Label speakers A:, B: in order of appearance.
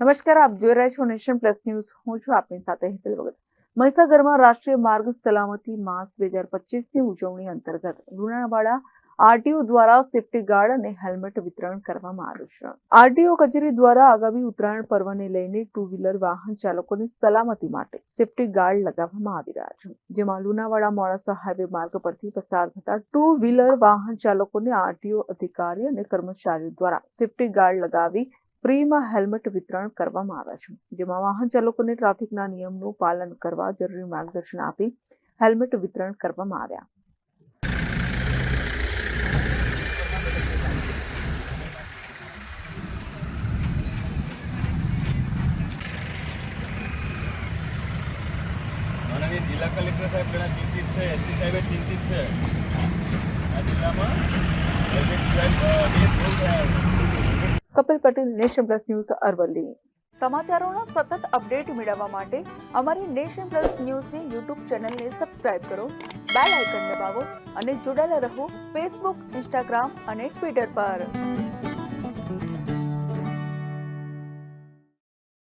A: નમસ્કાર, આપ જોઈ રહ્યા છો નેશન પ્લસ ન્યૂઝ. હું છું આપની સાથે હેતલ ભગત. મહીસાગરમાં રાષ્ટ્રીય માર્ગ સલામતી માસ 2025ની ઉજવણી અંતર્ગત લુણાવાડા આરટીઓ દ્વારા સેફ્ટી ગાર્ડ અને હેલ્મેટ વિતરણ કરવામાં આવ્યું છે. આરટીઓ કચેરી દ્વારા આગામી ઉત્તરાયણ પર્વને લઈને ટુ વ્હીલર વાહન ચાલકોની સલામતી માટે સેફ્ટી ગાર્ડ લગાવવામાં આવી રહ્યા છે, જેમાં લુણાવાડા મોડાસા હાઈવે માર્ગ પરથી પસાર થતા ટુ વ્હીલર વાહન ચાલકોને આરટીઓ અધિકારી અને કર્મચારીઓ દ્વારા સેફ્ટી ગાર્ડ લગાવી ફ્રીમાં હેલ્મેટ વિતરણ કરવામાં આવ્યા છે, જેમાં વાહન ચાલકોને ટ્રાફિકના નિયમનું પાલન કરવા જરૂરી માર્ગદર્શન આપી હેલ્મેટ વિતરણ કરવામાં આવ્યા.
B: માનનીય જિલ્લા કલેક્ટર સાહેબ ઘણા ચિંતિત છે, એસપી સાહેબ ચિંતિત છે. આ જિલ્લામાં
A: Kapil Patel, nation plus news, Aravalli. સમાચારોના સતત અપડેટ મેળવવા માટે અમારી નેશન પ્લસ ન્યૂઝની યુટ્યુબ ચેનલને સબસ્ક્રાઇબ કરો, બેલ આઇકન દબાવો અને જોડાયેલા રહો ફેસબુક, ઇન્સ્ટાગ્રામ અને ટ્વિટર પર.